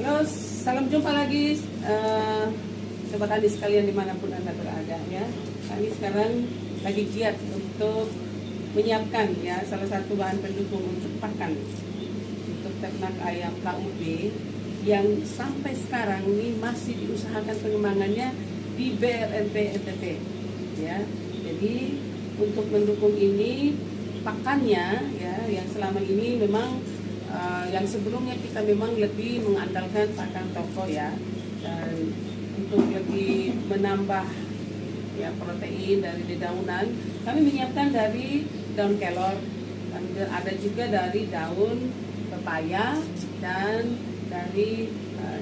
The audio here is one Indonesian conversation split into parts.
Halo, salam jumpa lagi sobat Adi sekalian dimanapun Anda berada ya. Kami sekarang lagi giat untuk menyiapkan ya salah satu bahan pendukung untuk pakan untuk ternak ayam KUB yang sampai sekarang ini masih diusahakan pengembangannya di BRNP NTT ya. Jadi untuk mendukung ini pakannya ya yang selama ini memang yang sebelumnya kita memang lebih mengandalkan pakan toko ya, dan untuk lebih menambah ya protein dari dedaunan kami menyiapkan dari daun kelor, dan ada juga dari daun pepaya dan dari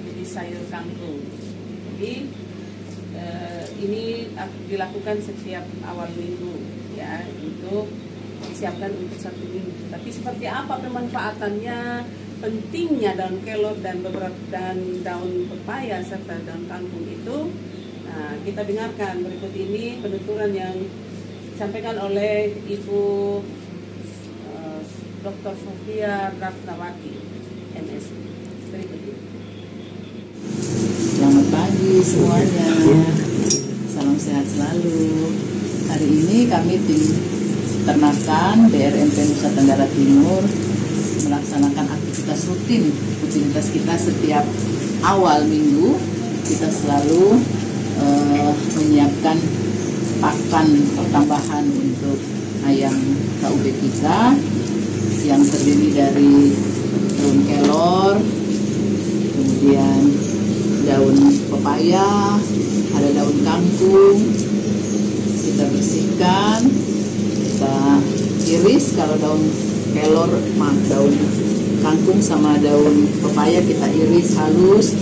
jenis sayur kangkung. Jadi ini dilakukan setiap awal minggu ya, untuk disiapkan untuk 1 minggu. Tapi seperti apa pemanfaatannya, pentingnya daun kelor dan beberapa daun pepaya serta daun kangkung itu, nah, kita dengarkan berikut ini penuturan yang disampaikan oleh Ibu Dr. Sofia Ratnawati MS. Berikut ini. Selamat pagi semuanya, salam sehat selalu. Hari ini kami tim Peternakan BRNP Nusa Tenggara Timur melaksanakan rutinitas kita setiap awal minggu. Kita selalu menyiapkan pakan tambahan untuk ayam KUB kita yang terdiri dari daun kelor, kemudian daun pepaya, ada daun kangkung. Kita bersihkan, kita iris. Kalau daun kelor, daun kangkung sama daun pepaya kita iris halus.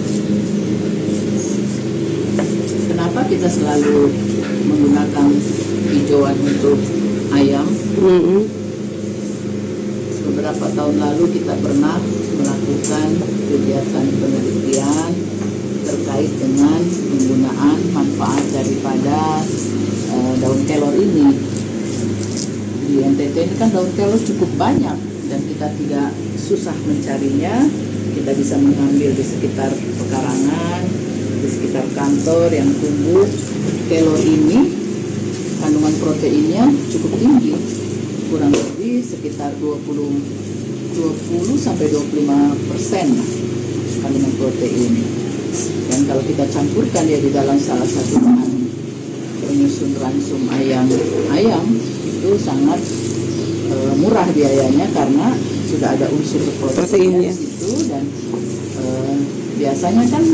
Kenapa kita selalu menggunakan hijauan untuk ayam? Beberapa tahun lalu kita pernah melakukan kegiatan penelitian terkait dengan penggunaan manfaat daripada daun kelor ini. Di NTT ini kan daun kelor cukup banyak dan kita tidak susah mencarinya. Kita bisa mengambil di sekitar pekarangan, di sekitar kantor yang tumbuh. Kelor ini kandungan proteinnya cukup tinggi, kurang lebih sekitar 20 sampai 25% kandungan protein. Dan kalau kita campurkan dia di dalam salah satu bahan penyusun ransum ayam itu sangat murah biayanya karena sudah ada unsur proteinnya di situ. Dan biasanya kan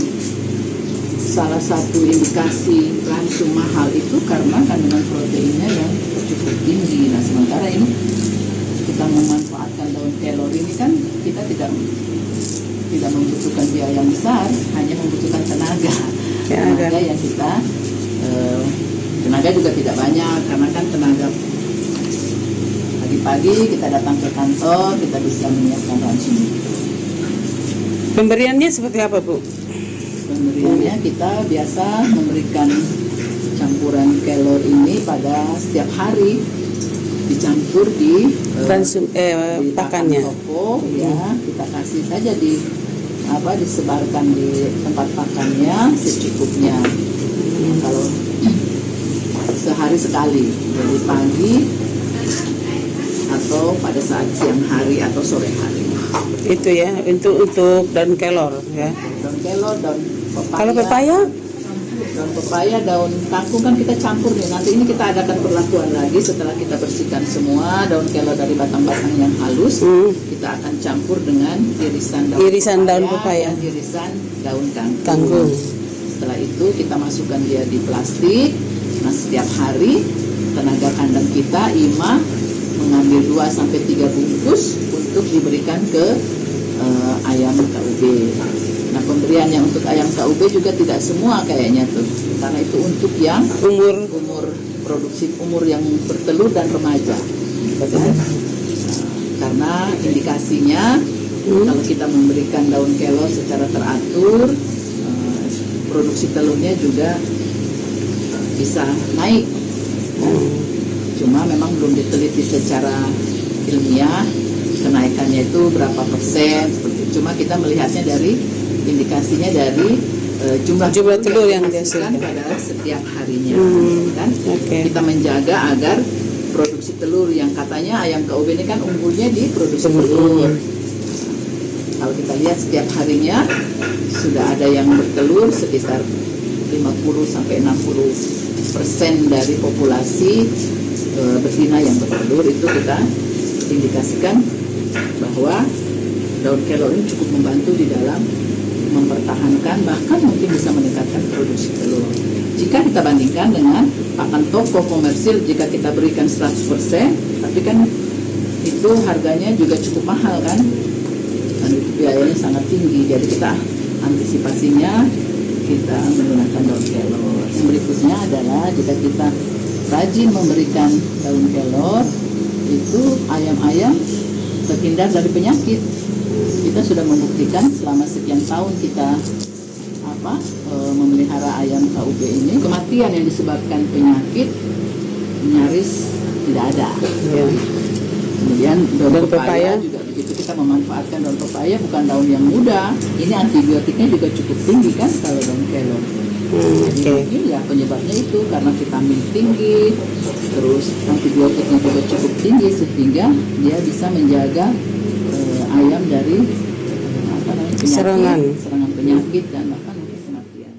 salah satu indikasi ransum mahal itu karena kandungan proteinnya yang cukup tinggi. Nah, sementara ini kita memanfaatkan daun kelor ini kan kita tidak membutuhkan biaya besar, hanya membutuhkan tenaga yang kita tenaga juga tidak banyak, karena kan tenaga pagi-pagi kita datang ke kantor, kita bisa menyiapkan ransum. Pemberiannya seperti apa, Bu? Pemberiannya kita biasa memberikan campuran kelor ini pada setiap hari, dicampur di pakannya. Toko ya, kita kasih saja disebarkan di tempat pakannya secukupnya. Kalau sehari sekali, dari pagi atau pada saat siang hari atau sore hari. Itu ya, untuk daun kelor ya. Daun kelor, daun pepaya. Kalau pepaya? Daun pepaya, daun kangkung kan kita campur nih. Nanti ini kita adakan perlakuan lagi setelah kita bersihkan semua daun kelor dari batang-batang yang halus. Kita akan campur dengan irisan daun pepaya dan irisan daun kangkung. Setelah itu kita masukkan dia di plastik. Nah, setiap hari tenaga kandang kita IMA mengambil 2-3 bungkus untuk diberikan ke ayam KUB. Nah, pemberiannya untuk ayam KUB juga tidak semua kayaknya tuh, karena itu untuk yang umur produksi, umur yang bertelur dan remaja. Karena indikasinya kalau kita memberikan daun kelor secara teratur, produksi telurnya juga bisa naik. Cuma memang belum diteliti secara ilmiah kenaikannya itu berapa persen. Cuma kita melihatnya dari indikasinya dari jumlah telur yang dihasilkan dihasilkan pada setiap harinya, kan? Oke. Kita menjaga agar produksi telur yang katanya ayam KUB ini kan unggulnya di produksi telur. Kalau kita lihat setiap harinya sudah ada yang bertelur sekitar 50 sampai 60% dari populasi betina yang bertelur, itu kita indikasikan bahwa daun kelor ini cukup membantu di dalam mempertahankan, bahkan mungkin bisa meningkatkan produksi telur. Jika kita bandingkan dengan pakan toko komersil, jika kita berikan 100%, tapi kan itu harganya juga cukup mahal kan, dan itu biayanya sangat tinggi. Jadi kita antisipasinya kita menggunakan daun kelor. Berikutnya adalah jika kita rajin memberikan daun kelor, itu ayam-ayam terhindar dari penyakit. Kita sudah membuktikan selama sekian tahun kita memelihara ayam KUB ini, kematian yang disebabkan penyakit nyaris tidak ada. Ya. Kemudian daun pepaya juga begitu, kita memanfaatkan daun pepaya, bukan daun yang muda, ini antibiotiknya juga cukup tinggi kan kalau daun kelor. Jadi mungkin ya penyebabnya itu karena vitamin tinggi, terus antibiotiknya juga cukup tinggi sehingga dia bisa menjaga ayam dari penyakit, serangan penyakit dan bahkan mungkin kematian.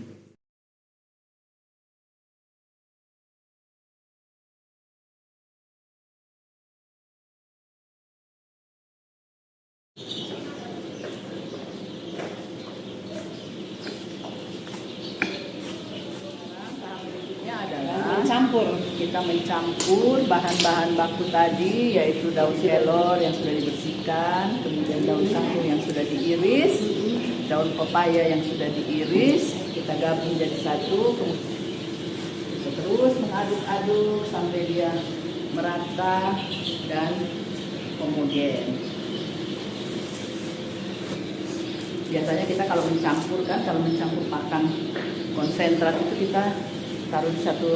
Kita mencampur bahan-bahan baku tadi, yaitu daun kelor yang sudah dibersihkan, kemudian daun kangkung yang sudah diiris, daun pepaya yang sudah diiris, kita gabung jadi satu, kita terus mengaduk-aduk sampai dia merata dan homogen. Biasanya kita kalau mencampur pakan konsentrat itu kita taruh di satu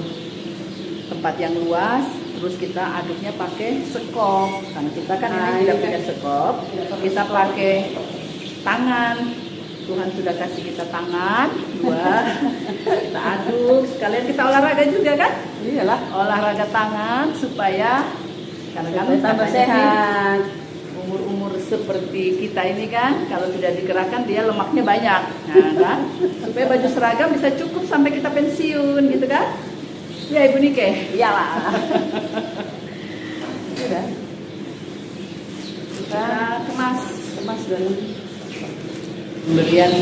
tempat yang luas, terus kita aduknya pakai sekop, karena kita kan ini tidak pakai sekop, kita pakai tangan. Tuhan sudah kasih kita tangan dua, kita aduk, sekalian kita olahraga juga kan? Iyalah, olahraga tangan supaya karena tambah sehat. Umur-umur seperti kita ini kan, kalau tidak digerakkan dia lemaknya banyak, nah kan? Supaya baju seragam bisa cukup sampai kita pensiun gitu kan? Ya Ibu Nike, iyalah. Sudah. Kita kemas dan pemberian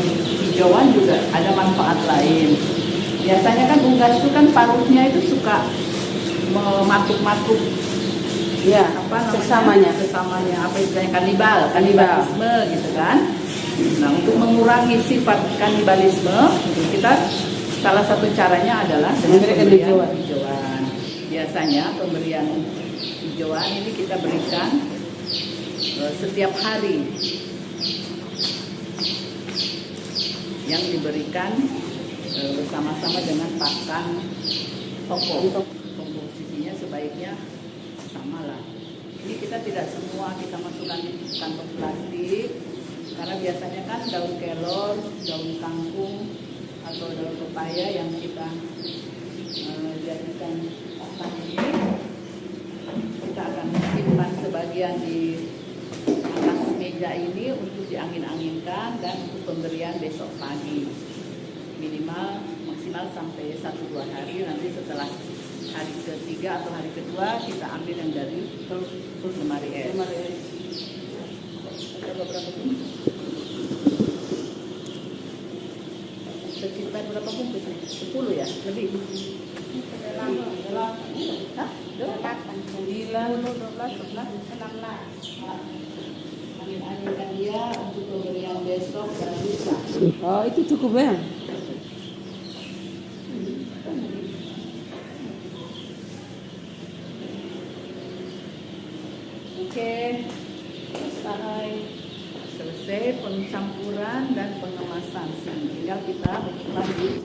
hijauan juga ada manfaat lain. Biasanya kan unggas itu kan paruhnya itu suka mematuk-matuk. Ya, apa namanya? Sesamanya. Apa istilahnya kanibalisme gitu kan. Nah, untuk mengurangi sifat kanibalisme, kita salah satu caranya adalah dengan pemberian hijauan. Biasanya pemberian hijauan ini kita berikan setiap hari, yang diberikan bersama-sama dengan pakan toko. Komposisinya sebaiknya sama lah. Ini kita tidak semua kita masukkan di kantong plastik, karena biasanya kan daun kelor, daun kangkung, atau daun pepaya yang kita jadikan pakan ini, kita akan simpan sebagian di atas meja ini untuk diangin-anginkan dan untuk pemberian besok pagi, minimal maksimal sampai 1-2 hari. Nanti setelah hari ketiga atau hari kedua kita ambil yang dari lemari es. Ada beberapa bungkus. Sekitar berapa bungkus nih? 10 ya? Lebih? 16. Angin-anginkan dia untuk pemberian besok dan lusa. Oh, itu cukup ya? Oke, selesai pencampuran dan pengemasan. Tinggal kita lanjut.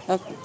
Oke.